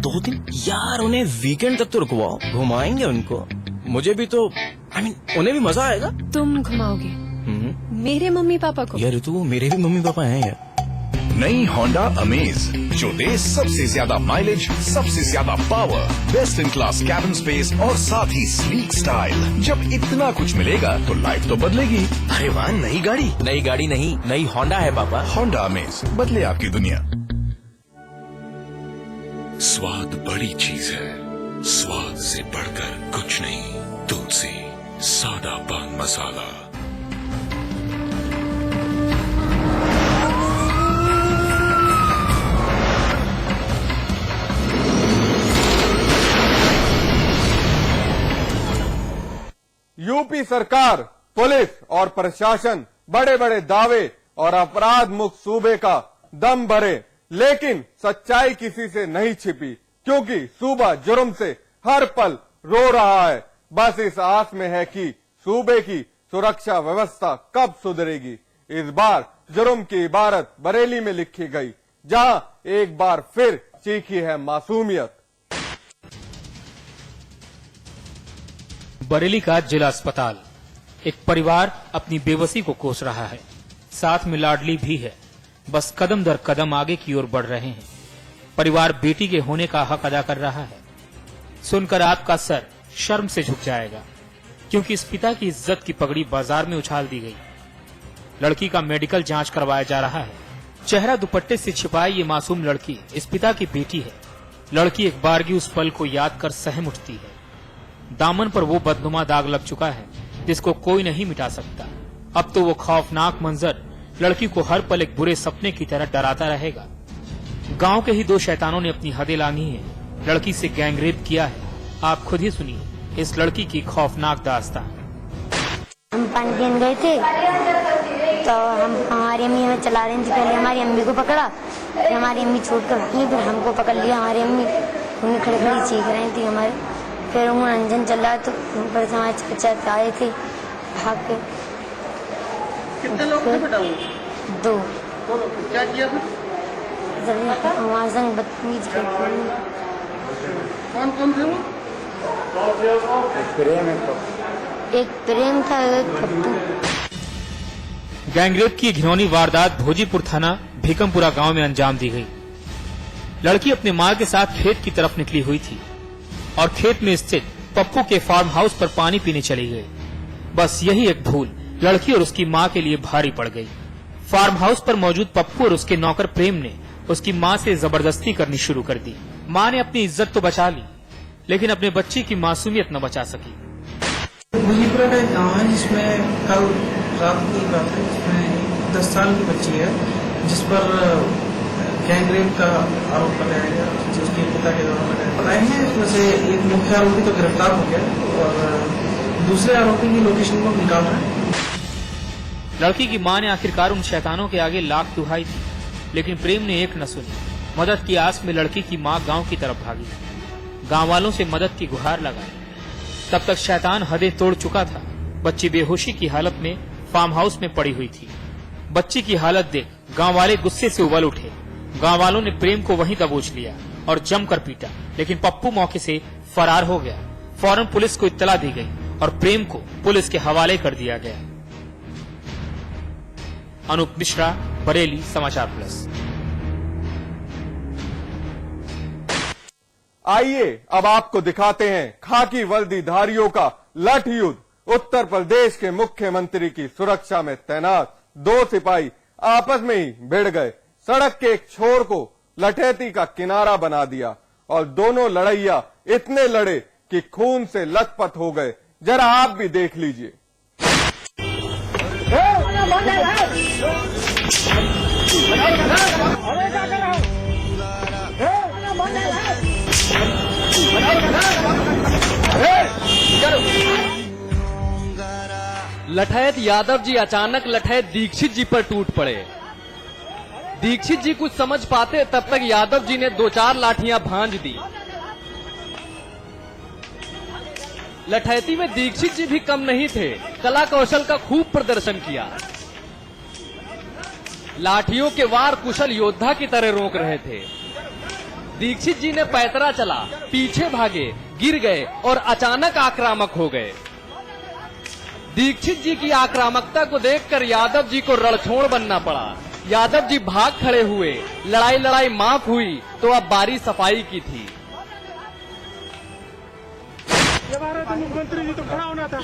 2 दिन यार, उन्हें वीकेंड तक तो रुकवाओ, घुमाएंगे उनको। मुझे भी तो उन्हें भी मजा आएगा। तुम घुमाओगे मेरे मम्मी पापा को? यार ऋतु, मेरे भी मम्मी पापा हैं यार। नई होंडा अमेज, जो दे सबसे ज्यादा माइलेज, सबसे ज्यादा power, best in class cabin space और साथ ही स्लीक स्टाइल। जब इतना कुछ मिलेगा तो लाइफ तो बदलेगी। अरे वाह, नई गाड़ी? नई गाड़ी नहीं, नई होंडा है पापा। होंडा अमेज, बदले आपकी दुनिया। स्वाद बड़ी चीज है, स्वाद से बढ़कर कुछ नहीं। तुलसी सादा पान मसाला। यूपी सरकार, पुलिस और प्रशासन बड़े बड़े दावे और अपराध मुक्त सूबे का दम भरे, लेकिन सच्चाई किसी से नहीं छिपी, क्योंकि सूबा जुर्म से हर पल रो रहा है। बस इस आस में है कि सूबे की सुरक्षा व्यवस्था कब सुधरेगी। इस बार जुर्म की इबारत बरेली में लिखी गई, जहां एक बार फिर चीखी है मासूमियत। बरेली का जिला अस्पताल। एक परिवार अपनी बेबसी को कोस रहा है, साथ में लाडली भी है। बस कदम दर कदम आगे की ओर बढ़ रहे हैं। परिवार बेटी के होने का हक अदा कर रहा है। सुनकर आपका सर शर्म से झुक जाएगा, क्योंकि इस पिता की इज्जत की पगड़ी बाजार में उछाल दी गई। लड़की का मेडिकल जांच करवाया जा रहा है। चेहरा दुपट्टे से छिपाई ये मासूम लड़की इस पिता की बेटी है। लड़की एक बारगी उस पल को याद कर सहम उठती है। दामन पर वो बदनुमा दाग लग चुका है जिसको कोई नहीं मिटा सकता। अब तो वो खौफनाक मंजर लड़की को हर पल एक बुरे सपने की तरह डराता रहेगा। गांव के ही 2 शैतानों ने अपनी हदें लांघी हैं, लड़की से गैंगरेप किया है। आप खुद ही सुनिए इस लड़की की खौफनाक दास्तान। हम पानी पीने गए थे तो हमारी अम्मी हमें चला रही थी। पहले हमारी अम्मी को पकड़ा, फिर हमारी अम्मी छूट कर गई, फिर हमको पकड़ लिया। हमारी अम्मी उन्हें खड़े खड़ी चीख रही थी हमारे। फिर वो रंजन चल रहा तो ऊपर से हमारे चाचा आए थे भाग के। कितने लोग थे बेटा? 2। क्या किया फिर? हमारे संग बदतमीज करते। कौन कौन थे वो? एक प्रेम था, एक पप्पू। गैंगरेप की घिनौनी वारदात भोजीपुर थाना भीकमपुरा गांव में अंजाम दी गई। लड़की अपने मां के साथ खेत की तरफ निकली हुई थी और खेत में स्थित पप्पू के फार्म हाउस पर पानी पीने चली गई। बस यही एक भूल लड़की और उसकी मां के लिए भारी पड़ गई। फार्म हाउस पर मौजूद पप्पू और उसके नौकर प्रेम ने उसकी मां से जबरदस्ती करनी शुरू कर दी। मां ने अपनी इज्जत तो बचा ली, लेकिन अपने बच्ची की मासूमियत न बचा सकी। भोजीपुरा का एक गाँव है जिसमें कल रात की बात है, जिसमें 10 साल की बच्ची है जिस पर गैंगरेप का आरोप लगाया गया, जिसके पिता के द्वारा लगाए हैं। इसमें से एक मुख्य आरोपी तो गिरफ्तार हो गया और दूसरे आरोपी की लोकेशन को निकाल रहे हैं। लड़की की मां ने आखिरकार उन शैतानों के आगे लाख दुहाई दी, लेकिन प्रेम ने एक न सुनी। मदद की आस में लड़की की मां गांव की तरफ भागी। गांव वालों से मदद की गुहार लगाई। तब तक शैतान हदें तोड़ चुका था। बच्ची बेहोशी की हालत में फार्म हाउस में पड़ी हुई थी। बच्ची की हालत देख गांव वाले गुस्से से उबल उठे। गांव वालों ने प्रेम को वहीं दबोच लिया और जमकर पीटा, लेकिन पप्पू मौके से फरार हो गया। फौरन पुलिस को इत्तला दी गई और प्रेम को पुलिस के हवाले कर दिया गया। अनूप मिश्रा, बरेली, समाचार प्लस। आइए अब आपको दिखाते हैं खाकी वर्दीधारियों का लठ युद्ध। उत्तर प्रदेश के मुख्यमंत्री की सुरक्षा में तैनात 2 सिपाही आपस में ही भिड़ गए। सड़क के एक छोर को लठैती का किनारा बना दिया और दोनों लड़ैया इतने लड़े कि खून से लथपथ हो गए। जरा आप भी देख लीजिए। लठैत यादव जी अचानक लठैत दीक्षित जी पर टूट पड़े। दीक्षित जी कुछ समझ पाते तब तक यादव जी ने 2-4 लाठियां भांज दी। लठैती में दीक्षित जी भी कम नहीं थे, कला कौशल का खूब प्रदर्शन किया। लाठियों के वार कुशल योद्धा की तरह रोक रहे थे। दीक्षित जी ने पैतरा चला, पीछे भागे, गिर गए और अचानक आक्रामक हो गए। दीक्षित जी की आक्रामकता को देखकर यादव जी को रणछोड़ बनना पड़ा। यादव जी भाग खड़े हुए, लड़ाई माफ हुई तो अब बारी सफाई की थी। मुख्यमंत्री जी तो खड़ा होना था,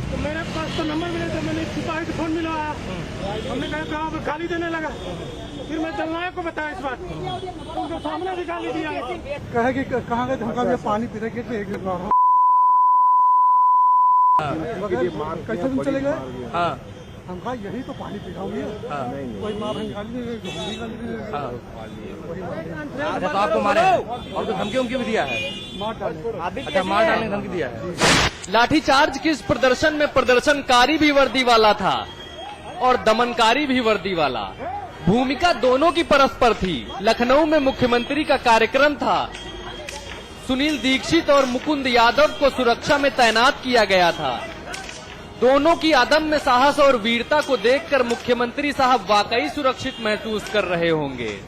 तो मेरे पास तो नंबर मिले थे, मैंने सिपाही को फोन मिलवाया, हमने कहा गाली देने लगा, फिर मैं जननायक को बताया इस बात, उनके सामने भी गाली दिया। कहे कि कहाँ गए धमका दिया, पानी पी रहे थे, कैसे तुम चले गए? हम कहा यही तो पानी पी रहा हूँ, कोई माँ बहन गाली अच्छा, तो आपको मारे और तो धमकी उमकी भी दिया है? अच्छा, मार डालने की धमकी दिया है। लाठीचार्ज के इस प्रदर्शन में प्रदर्शनकारी भी वर्दी वाला था और दमनकारी भी वर्दी वाला। भूमिका दोनों की परस्पर थी। लखनऊ में मुख्यमंत्री का कार्यक्रम था। सुनील दीक्षित और मुकुंद यादव को सुरक्षा में तैनात किया गया था। दोनों की अदम्य साहस और वीरता को देखकर मुख्यमंत्री साहब वाकई सुरक्षित महसूस कर रहे होंगे।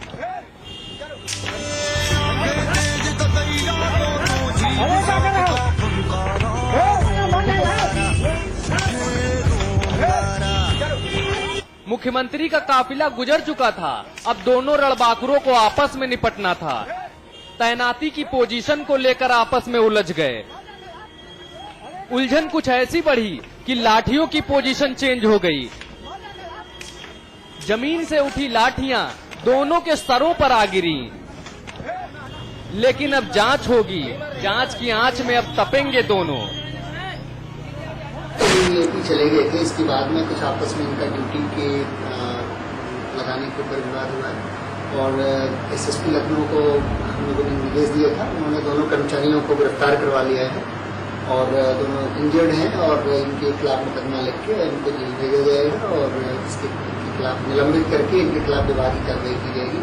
मुख्यमंत्री का काफिला गुजर चुका था। अब दोनों रणबांकुरों को आपस में निपटना था। तैनाती की पोजीशन को लेकर आपस में उलझ गए। उलझन कुछ ऐसी बढ़ी कि लाठियों की पोजीशन चेंज हो गई। जमीन से उठी लाठियां दोनों के सरों पर आ गिरी। लेकिन अब जांच होगी। जांच की आंच में अब तपेंगे दोनों। यूपी चले गए थे, इसके बाद में कुछ आपस में इनका ड्यूटी के लगाने के ऊपर विवाद हुआ और एसएसपी लखनऊ को हम लोगों ने निर्देश दिया था। उन्होंने दोनों कर्मचारियों को गिरफ्तार करवा लिया है और दोनों इंजर्ड हैं और इनके खिलाफ मुकदमा लिख के इनको जेल भेजा जाएगा और इसके खिलाफ निलंबित करके इनके खिलाफ विवाद की कार्रवाई की जाएगी।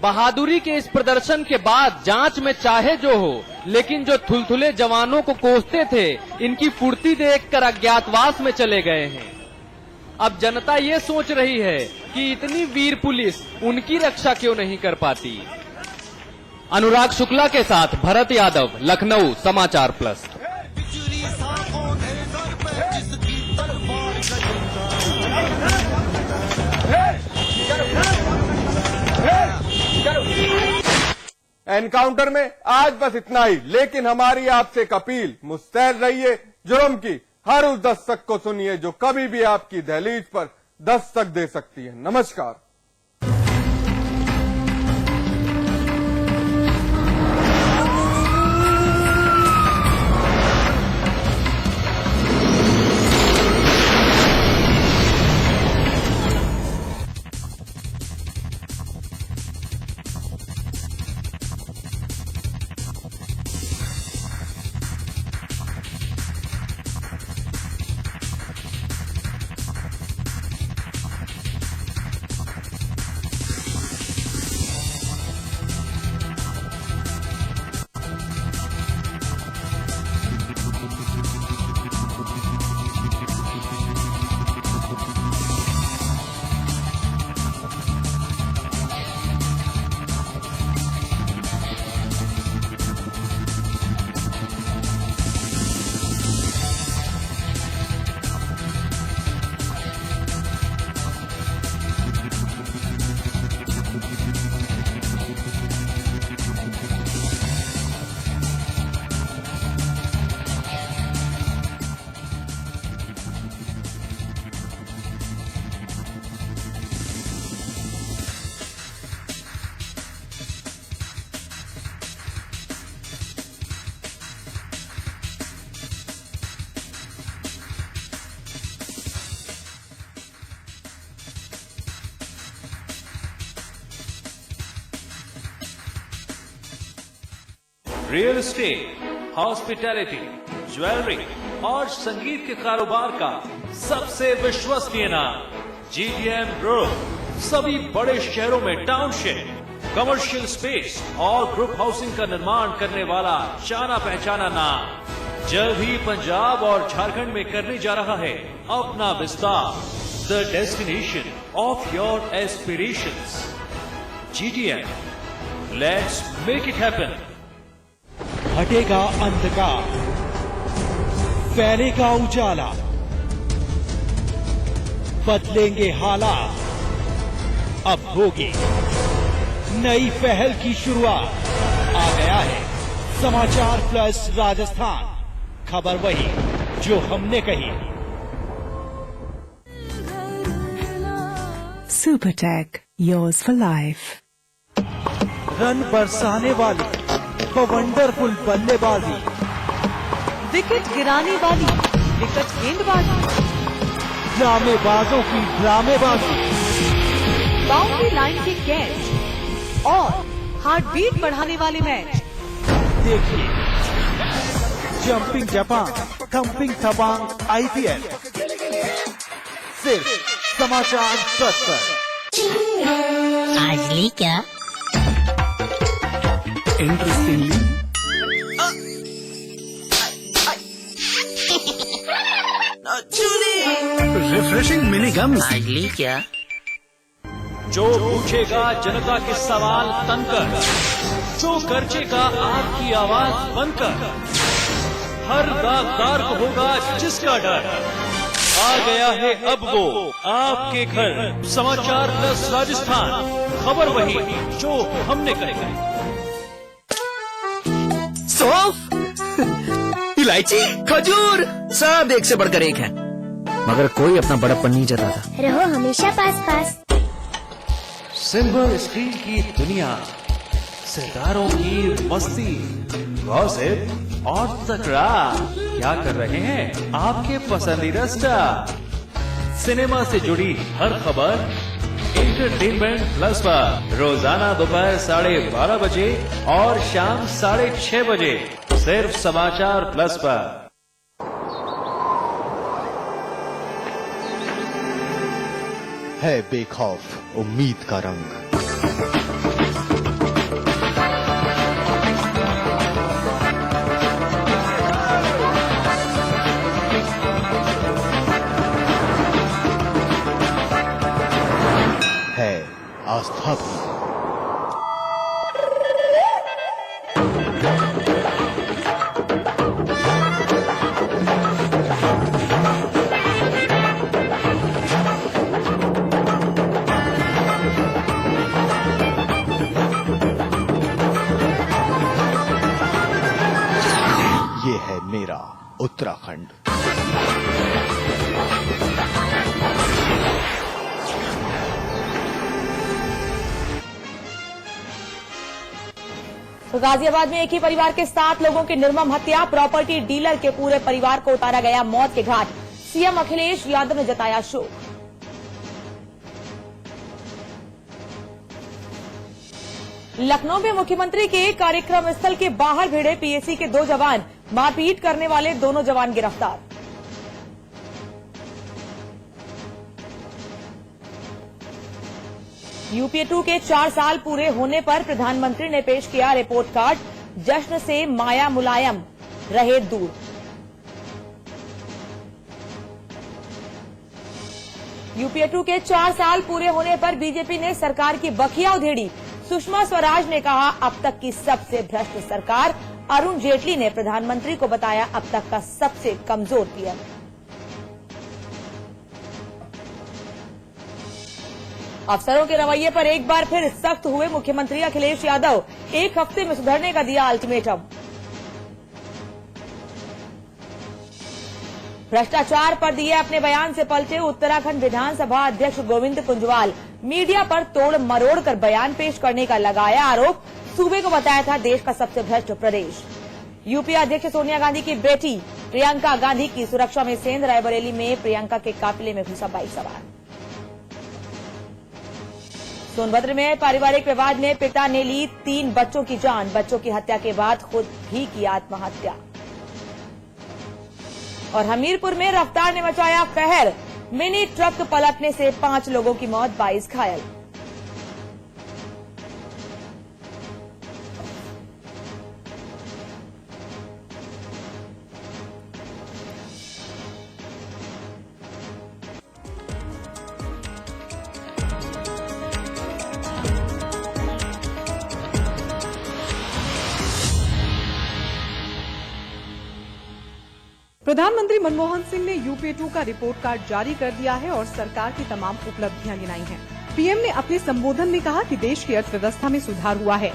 बहादुरी के इस प्रदर्शन के बाद जांच में चाहे जो हो, लेकिन जो थुलथुले जवानों को कोसते थे, इनकी फुर्ती देखकर अज्ञातवास में चले गए हैं। अब जनता ये सोच रही है कि इतनी वीर पुलिस उनकी रक्षा क्यों नहीं कर पाती। अनुराग शुक्ला के साथ भरत यादव, लखनऊ, समाचार प्लस। एनकाउंटर में आज बस इतना ही, लेकिन हमारी आपसे एक अपील, मुस्तैद रहिए। जुर्म की हर उस दस्तक को सुनिए जो कभी भी आपकी दहलीज पर दस्तक दे सकती है। नमस्कार। रियल एस्टेट, हॉस्पिटैलिटी, ज्वेलरी और संगीत के कारोबार का सबसे विश्वसनीय नाम GDM ग्रुप। सभी बड़े शहरों में टाउनशिप, कमर्शियल स्पेस और ग्रुप हाउसिंग का निर्माण करने वाला जाना पहचाना नाम। जल्द ही पंजाब और झारखंड में करने जा रहा है अपना विस्तार। The destination of your aspirations, GDM। Let's make it happen. हटेगा अंधकार, फैलेगा उजाला, बदलेंगे हालात, अब होगी नई पहल की शुरुआत। आ गया है समाचार प्लस राजस्थान, खबर वही जो हमने कही। Supertech, yours for life। Run बरसाने वाली वंडरफुल बल्लेबाजी, विकेट गिराने वाली विकेट गेंदबाजी, ड्रामेबाजों की ड्रामेबाजी, बाउंड्री लाइन के कैच और हार्ट बीट बढ़ाने वाले मैच। देखिए जंपिंग जापान, थंपिंग थपांग IPL सिर्फ समाचार प्लस पर। आज ली क्या? इंटरेस्टिंगली रिफ्रेशिंग मिनी गम। आज ली क्या? जो पूछेगा जनता के सवाल तनकर, जो गर्जेगा आपकी आवाज बनकर, हर दागदार को होगा जिसका डर। आ गया है अब वो आपके घर, समाचार प्लस राजस्थान, खबर वही जो हमने करेगा। सौंफ, इलायची, खजूर, सब एक से बढ़कर एक है, मगर कोई अपना बड़प्पन नहीं जताता। रहो हमेशा पास पास। सिल्वर स्क्रीन की दुनिया, सितारों की मस्ती, गॉसिप और तकरार, क्या कर रहे हैं आपके पसंदीदा स्टार। सिनेमा से जुड़ी हर खबर एंटरटेनमेंट प्लस पर रोजाना दोपहर 12:30 बजे और शाम 6:30 बजे सिर्फ समाचार प्लस पर। है बेखौफ उम्मीद का रंग। है आस्था भी। ये है मेरा उत्तराखंड। तो गाजियाबाद में एक ही परिवार के 7 लोगों की निर्मम हत्या, प्रॉपर्टी डीलर के पूरे परिवार को उतारा गया मौत के घाट। सीएम अखिलेश यादव ने जताया शोक। लखनऊ में मुख्यमंत्री के कार्यक्रम स्थल के बाहर भिड़े पीएसी के 2 जवान, मारपीट करने वाले दोनों जवान गिरफ्तार। यूपीए 2 के 4 साल पूरे होने पर प्रधानमंत्री ने पेश किया रिपोर्ट कार्ड, जश्न से माया मुलायम रहे दूर। यूपीए 2 के 4 साल पूरे होने पर बीजेपी ने सरकार की बखिया उधेड़ी। सुषमा स्वराज ने कहा, अब तक की सबसे भ्रष्ट सरकार। अरुण जेटली ने प्रधानमंत्री को बताया अब तक का सबसे कमजोर पीएम। अफसरों के रवैये पर एक बार फिर सख्त हुए मुख्यमंत्री अखिलेश यादव, 1 हफ्ते में सुधरने का दिया अल्टीमेटम। भ्रष्टाचार पर दिए अपने बयान से पलटे उत्तराखंड विधानसभा अध्यक्ष गोविंद कुंजवाल। मीडिया पर तोड़ मरोड़ कर बयान पेश करने का लगाया आरोप। सूबे को बताया था देश का सबसे भ्रष्ट प्रदेश। यूपी अध्यक्ष सोनिया गांधी की बेटी प्रियंका गांधी की सुरक्षा में सेंध, रायबरेली में प्रियंका के काफिले में घुसा बाइक सवार। सोनभद्र में पारिवारिक विवाद में पिता ने ली 3 बच्चों की जान, बच्चों की हत्या के बाद खुद भी की आत्महत्या। और हमीरपुर में रफ्तार ने मचाया कहर, मिनी ट्रक पलटने से 5 लोगों की मौत, 22 घायल। प्रधानमंत्री मनमोहन सिंह ने यूपीए 2 का रिपोर्ट कार्ड जारी कर दिया है और सरकार की तमाम उपलब्धियां गिनाई हैं। पीएम ने अपने संबोधन में कहा कि देश की अर्थव्यवस्था में सुधार हुआ है।